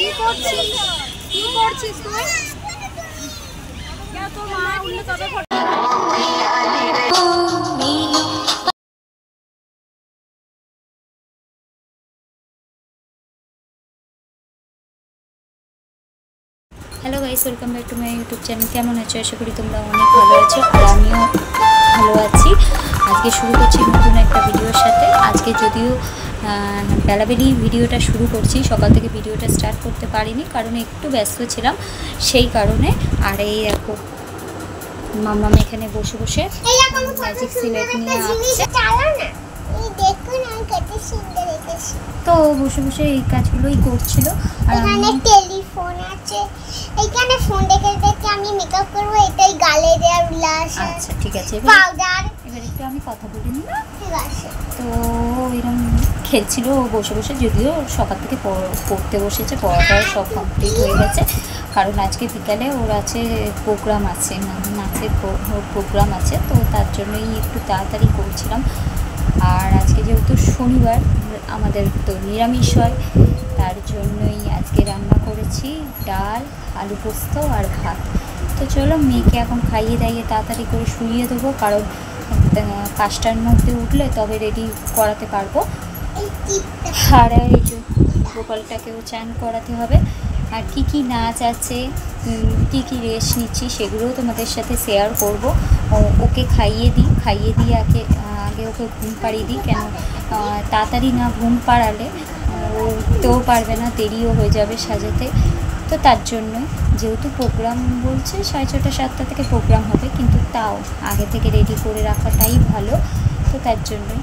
কি করছিস তুই? কেন তোর মা উঠলে তবে hello guys, welcome back to my YouTube channel. কেমন আছো? আশা করি তোমরা অনেক ভালো আছো আর আমিও ভালো আছি। আজকে শুরু করছি নতুন একটা ভিডিওর সাথে। আজকে যদিও বেলাবেলি ভিডিওটা শুরু করছি, সকাল থেকে ভিডিওটা স্টার্ট করতে পারিনি কারণ একটু ব্যস্ত ছিলাম সেই কারণে। আর এই দেখো মাম্মাম এখানে বসে বসে ম্যাজিক সিলেট নিয়ে আসছে, তো বসে বসে এই কাজগুলোই করছিল। আর এখানে টেলিফোন আছে, এখানে ফোন দেখে দেখে আমি মেকআপ করব, এটাই গালে দেওয়া ব্লাশ। আচ্ছা ঠিক আছে, পাউডার। এবার একটু আমি কথা বলে নিলাম। ঠিক আছে, তো এরকম খেলছিল বসে বসে, যদিও সকাল থেকে পড়তে বসেছে, পড়াটা সব কমপ্লিট হয়ে গেছে কারণ আজকে বিকালে ওর আছে প্রোগ্রাম আছে, নাচের প্রোগ্রাম আছে, তো তার জন্যই একটু তাড়াতাড়ি করছিলাম। আর আজকে যেহেতু শনিবার আমাদের তো নিরামিষ হয়, তার জন্যই আজকে রান্না করেছি ডাল, আলু পোস্ত আর ভাত। তো চলো মেয়েকে এখন খাইয়ে দাইয়ে তাড়াতাড়ি করে শুইয়ে দেবো, কারণ 5টার মধ্যে উঠলে তবে রেডি করাতে পারবো। আর এই যে গোপালটাকেও চান করাতে হবে। আর কি কি নাচ আছে, কি কি রেস্ট নিচ্ছি সেগুলোও তোমাদের সাথে শেয়ার করব। ওকে খাইয়ে দিয়ে আগে ওকে ঘুম পাড়িয়ে দিই, কেন তাড়াতাড়ি না ঘুম পাড়ালে উঠতেও পারবে না, দেরিও হয়ে যাবে সাজাতে। তো তার জন্যই, যেহেতু প্রোগ্রাম বলছে 6:30 7টা থেকে প্রোগ্রাম হবে, কিন্তু তাও আগে থেকে রেডি করে রাখাটাই ভালো। তো তার জন্যই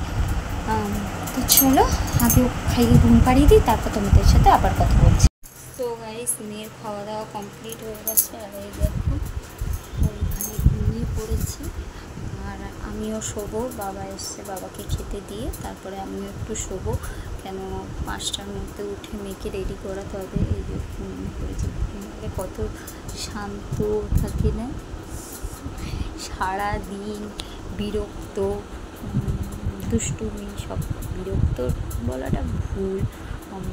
তো চলো আগে খাইয়ে ঘুম পাড়িয়ে দিই, তারপর তোমাদের সাথে আবার কথা বলছি। তো গাইস, মেয়ের খাওয়া দাওয়া কমপ্লিট হয়ে গেছে। আর এই দেখো ওইখানে ঘুমিয়ে পড়েছি। আর আমিও শোবো, বাবা এসছে, বাবাকে খেতে দিয়ে তারপরে আমিও একটু শোবো, কেন 5টার মধ্যে উঠে মেয়েকে রেডি করাতে হবে। এই যে ঘুমিয়ে পড়েছি, ঘুমালে কত শান্ত থাকে না, সারাদিন বিরক্ত, দুষ্টুমি, সব বিরক্ত বলাটা ভুল,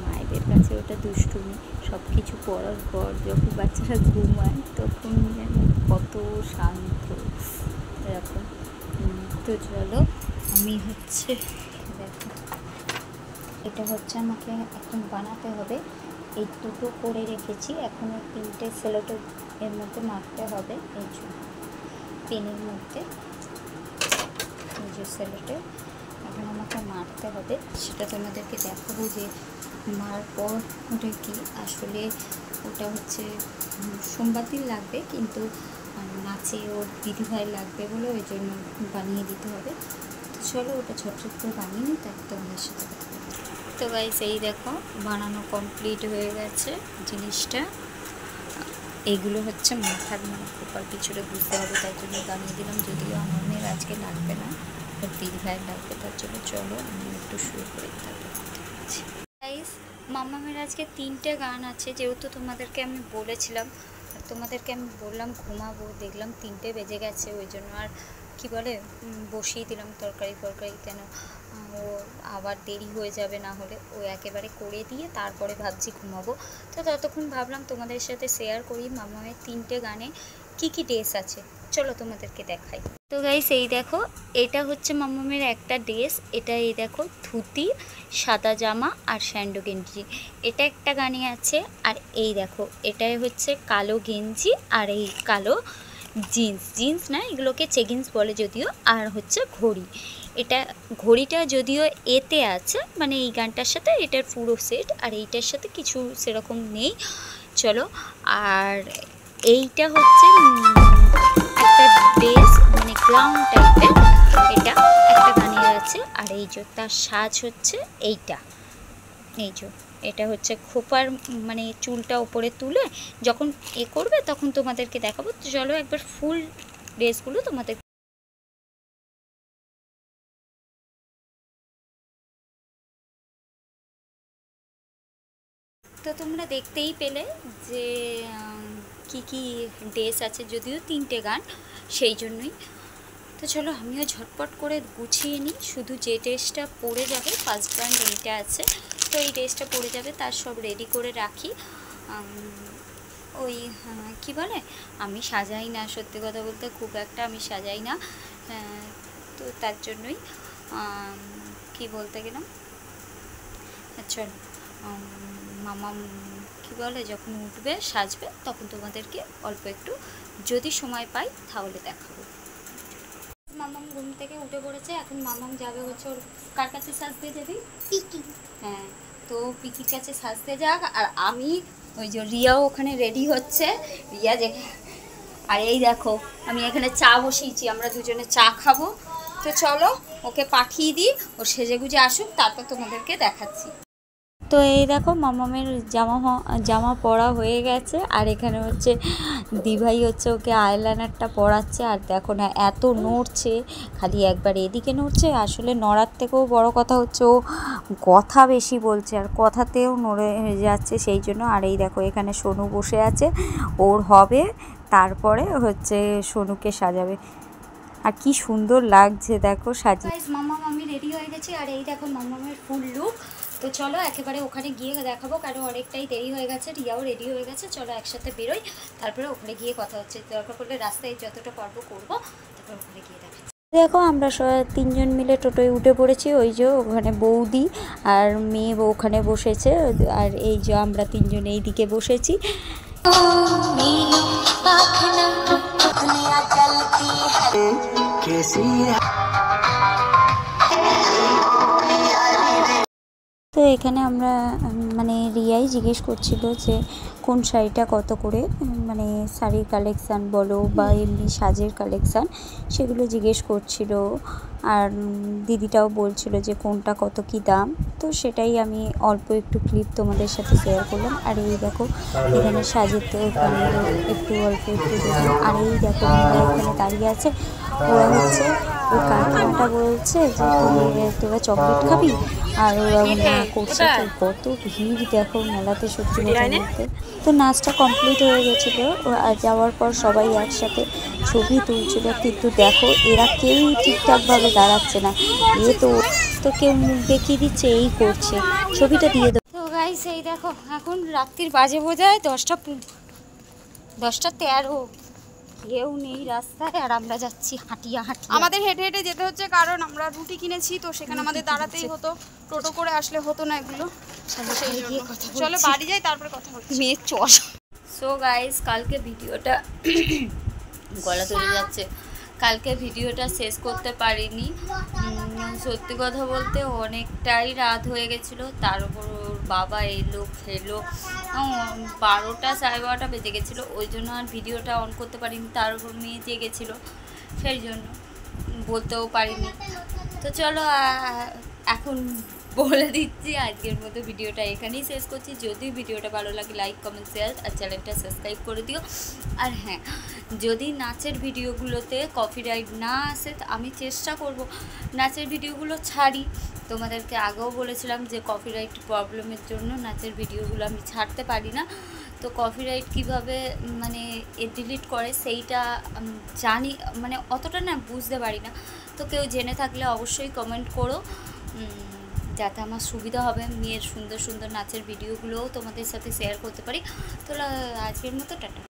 মায়েদের কাছে ওটা দুষ্টুমি। সব কিছু করার পর যখন বাচ্চারা ঘুমায় তখন যেন কত শান্ত এরকম। তো চলো, আমি হচ্ছে দেখো এটা হচ্ছে আমাকে এখন বানাতে হবে। এই দুটো করে রেখেছি, এখনও 3টে সেলোটো এর মধ্যে মারতে হবে। এই যে পেনের মধ্যে এই যে সেলোটে এখন আমাকে মারতে হবে, সেটা তোমাদেরকে দেখাবো যে মার পর ওটা কি আসলে। ওটা হচ্ছে সোমবার দিন লাগবে, কিন্তু নাচে ওর দিদিভাই লাগবে বলে ওই জন্য বানিয়ে দিতে হবে। তো চলো ওটা ছোট ছোট করে বানিয়ে নিই, তারপর তোমাদের সাথে। তো গাইস এই দেখো বানানো কমপ্লিট হয়ে গেছে জিনিসটা। এইগুলো হচ্ছে মাথার উপর পিছনে বুঝতে হবে, তাই জন্য বানিয়ে দিলাম। যদিও আমার মেয়ের আজকে লাগবে না, ওর দিদিভাই লাগবে, তার জন্য চলো আমি একটু শুরু করে তারপর করতে। গাইস, মাম্মামের আজকে 3টে গান আছে, যেহেতু তোমাদেরকে আমি বলেছিলাম, আর তোমাদেরকে আমি বললাম ঘুমাবো, দেখলাম 3টে বেজে গেছে, ওই জন্য আর কি বলে বসিয়ে দিলাম তরকারি, কেন ও আবার দেরি হয়ে যাবে, না হলে ও একেবারে করে দিয়ে তারপরে ভাবছি ঘুমাবো। তো ততক্ষণ ভাবলাম তোমাদের সাথে শেয়ার করি মাম্মামের 3টে গানে কি কি ড্রেস আছে, চলো তোমাদেরকে দেখাই। তো গাইস এই দেখো, এটা হচ্ছে মাম্মামের একটা ড্রেস, এটা এই দেখো ধুতি, সাদা জামা আর স্যান্ডো গেঞ্জি, এটা একটা গানে আছে। আর এই দেখো এটাই হচ্ছে কালো গেঞ্জি আর এই কালো জিন্স না, এগুলোকে চেগিন্স বলে যদিও। আর হচ্ছে ঘড়ি, এটা ঘড়িটা যদিও এতে আছে, মানে এই গানটার সাথে এটার পুরো সেট, আর এইটার সাথে কিছু সেরকম নেই। চলো, আর এইটা হচ্ছে একটা ড্রেস, মানে গ্রাউন্ড টাইপের, এটা একটা গানের আছে। আর এই যে তার সাজ হচ্ছে এইটা, এই যে এটা হচ্ছে খোপার, মানে চুলটা ওপরে তুলে যখন করবে তখন তোমাদেরকে দেখাবো। তো চলো একবার ফুল ড্রেসগুলো তোমাদের। তো তোমরা দেখতেই পেলে যে কি কি ড্রেস আছে, যদিও 3টে গান সেই জন্যই। তো চলো আমিও ঝটপট করে গুছিয়ে নিই, শুধু যে ড্রেসটা পরে যাবে, ফার্স্ট গান এইটা আছে, তো এই ড্রেসটা পরে যাবে তার সব রেডি করে রাখি। ওই কী বলে, আমি সাজাই না, সত্যি কথা বলতে খুব একটা আমি সাজাই না, তো তার জন্যই কি বলতে গেলাম, চল মামা কী বলে যখন উঠবে সাজবে তখন তোমাদেরকে অল্প একটু যদি সময় পাই তাহলে দেখাবো। মামাম ঘুম থেকে উঠে পড়েছে, এখন মামাম যাবে হচ্ছে ওর কার কাছে সাজতে যাবি? পিকি। হ্যাঁ, তো পিকির কাছে সাজতে যাক, আর আমি ওই যে রিয়াও ওখানে রেডি হচ্ছে, রিয়া যে, আর এই দেখো আমি এখানে চা বসিয়েছি, আমরা দুজনে চা খাবো। তো চলো ওকে পাঠিয়ে দিই, ও সেজেগুজে আসুক, তারপর তোমাদেরকে দেখাচ্ছি। তো এই দেখো মামামের জামা পরা হয়ে গেছে, আর এখানে হচ্ছে দিভাই হচ্ছে ওকে আইলাইনারটা পরাচ্ছে, আর দেখো না এত নড়ছে, খালি একবার এদিকে নড়ছে, আসলে নড়ার থেকেও বড় কথা হচ্ছে ও কথা বেশি বলছে, আর কথাতেও নড়ে যাচ্ছে সেই জন্য। আর এই দেখো এখানে সোনু বসে আছে, ওর হবে, তারপরে হচ্ছে সোনুকে সাজাবে, আর কি সুন্দর লাগছে দেখো সাজিয়ে। মামাম আমি রেডি হয়ে গেছি, আর এই দেখো মামামের ফুল লুক। তো চলো একেবারে ওখানে গিয়ে দেখাবো, কারণ অনেকটাই দেরি হয়ে গেছে, রিয়াও রেডি হয়ে গেছে, চলো একসাথে বেরোই, তারপরে ওখানে গিয়ে কথা হচ্ছে, দরকার পড়লে রাস্তায় যতটা পারবো করবো, তারপর ওখানে গিয়ে দেখাচ্ছি। দেখো আমরা তিনজন মিলে টোটোয় উঠে পড়েছি, ওই যে ওখানে বৌদি আর মেয়ে ওখানে বসেছে, আর এই যে আমরা তিনজন এই দিকে বসেছি। তো এখানে আমরা মানে রিয়াই জিজ্ঞেস করছিল যে কোন শাড়িটা কত করে, মানে শাড়ির কালেকশান বলো বা এমনি সাজের কালেকশান, সেগুলো জিজ্ঞেস করছিল, আর দিদিটাও বলছিল যে কোনটা কত কি দাম। তো সেটাই আমি অল্প একটু ক্লিপ তোমাদের সাথে শেয়ার করলাম। আর এই দেখো এখানে সাজের তো একটু অল্প একটু দেখলাম, আর এই দেখো এখানে দাঁড়িয়ে আছে, ওরা হচ্ছে ওই কাকিমাটা বলছে যে তোরা চকলেট খাবি, আর ওরা করছে। তো কত ভিড় দেখো মেলাতে, সত্যি কথা বলতে। তো নাচটা কমপ্লিট হয়ে গেছিলো, আর যাওয়ার পর সবাই একসাথে ছবি তুলছিল, কিন্তু দেখো এরা কেউই ঠিকঠাকভাবে দাঁড়াচ্ছে না, তো কেউ মুখ দেখিয়ে দিচ্ছে, এই করছে, ছবিটা দিয়ে দেবো। তো গাইস এই দেখো এখন রাত্রির বাজে বোঝায় 10:13, কেউ নেই রাস্তায়, আর আমরা যাচ্ছি হাঁটিয়া। আমাদের হেঁটে হেঁটে যেতে হচ্ছে, কারণ আমরা রুটি কিনেছি, তো সেখানে আমাদের দাঁড়াতেই হতো, টোটো করে আসলে হতো না এগুলো। চলো বাড়ি যাই, তারপরে কথা হচ্ছে। মেয়ের চশ। সো গাইস কালকে ভিডিওটা গলা ধরে যাচ্ছে, কালকে ভিডিওটা শেষ করতে পারিনি, সত্যি কথা বলতে অনেকটাই রাত হয়ে গেছিলো, তার উপর ওর বাবা এলো খেলো, 12টা 12:30 বেজে গেছিলো, ওই জন্য আর ভিডিওটা অন করতে পারিনি, তার উপর মেয়ে জেগেছিলো, সেই জন্য বলতেও পারিনি। তো চলো এখন বলে দিচ্ছি, আজকের মতো ভিডিওটা এখানেই শেষ করছি। যদি ভিডিওটা ভালো লাগে লাইক কমেন্ট শেয়ার, আর চ্যানেলটা সাবস্ক্রাইব করে দিও। আর হ্যাঁ, যদি নাচের ভিডিওগুলোতে কপিরাইট না আসে, আমি চেষ্টা করব নাচের ভিডিওগুলো ছাড়ি। তোমাদেরকে আগেও বলেছিলাম যে কপিরাইট প্রবলেমের জন্য নাচের ভিডিওগুলো আমি ছাড়তে পারি না। তো কপিরাইট কিভাবে মানে ডিলিট করে সেইটা জানি, মানে অতটা না বুঝতে পারি না। তো কেউ জেনে থাকলে অবশ্যই কমেন্ট করো, যাতে আমার সুবিধা হবে, মেয়ের সুন্দর সুন্দর নাচের ভিডিওগুলোও তোমাদের সাথে শেয়ার করতে পারি। তো আজকের মতো টাটা।